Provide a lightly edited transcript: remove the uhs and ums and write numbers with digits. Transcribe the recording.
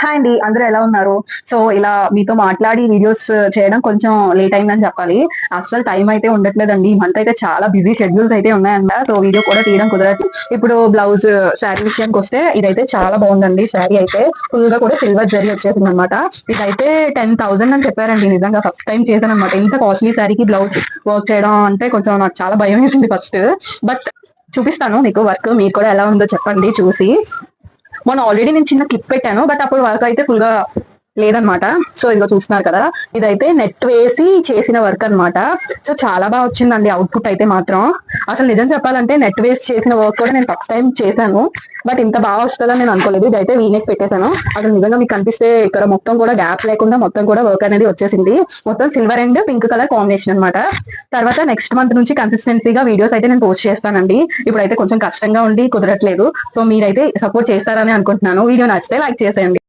Hi అండి, అందరూ ఎలా ఉన్నారు? సో ఇలా మీతో మాట్లాడి వీడియోస్ చేయడం కొంచెం లేట్ అయిందని చెప్పాలి. అస్సలు టైం అయితే ఉండట్లేదండి. ఈ మంత్ అయితే చాలా బిజీ షెడ్యూల్స్ అయితే ఉన్నాయంట. సో వీడియో కూడా తీయడం కుదరదు. ఇప్పుడు బ్లౌజ్ శారీ విషయానికి వస్తే ఇదైతే చాలా బాగుందండి. శారీ అయితే ఫుల్ గా కూడా సిల్వర్ జరీ వచ్చేసింది అనమాట. ఇదైతే 10,000 అని చెప్పారండి. నిజంగా ఫస్ట్ టైం చేశాను అనమాట. ఇంత కాస్ట్లీ శారీకి బ్లౌజ్ వర్క్ చేయడం అంటే కొంచెం నాకు చాలా భయం వేసింది ఫస్ట్. బట్ చూపిస్తాను మీకు వర్క్. మీరు కూడా ఎలా ఉందో చెప్పండి చూసి. మొన్న ఆల్రెడీ నేను చిన్న క్లిప్ పెట్టాను, బట్ అప్పుడు వర్క్ అయితే ఫుల్ గా లేదనమాట. సో ఇదిగో చూస్తున్నారు కదా, ఇదైతే నెట్ వేసి చేసిన వర్క్ అనమాట. సో చాలా బాగా వచ్చిందండి అవుట్పుట్ అయితే మాత్రం. అసలు నిజం చెప్పాలంటే నెట్ వేసి చేసిన వర్క్ కూడా నేను ఫస్ట్ టైం చేశాను, బట్ ఇంత బాగా వస్తుందని నేను అనుకోలేదు. ఇదైతే వీనెక్ పెట్టేశాను. అసలు నిజంగా మీకు కనిపిస్తే ఇక్కడ మొత్తం కూడా గ్యాప్ లేకుండా మొత్తం కూడా వర్క్ అనేది వచ్చేసింది. మొత్తం silver and pink colour combination అనమాట. తర్వాత నెక్స్ట్ మంత్ నుంచి కన్సిస్టెన్సీగా వీడియోస్ అయితే నేను పోస్ట్ చేస్తానండి. ఇప్పుడైతే కొంచెం కష్టంగా ఉండి కుదరట్లేదు. సో మీరైతే సపోర్ట్ చేస్తారని అనుకుంటున్నాను. వీడియో నచ్చితే లైక్ చేసేయండి.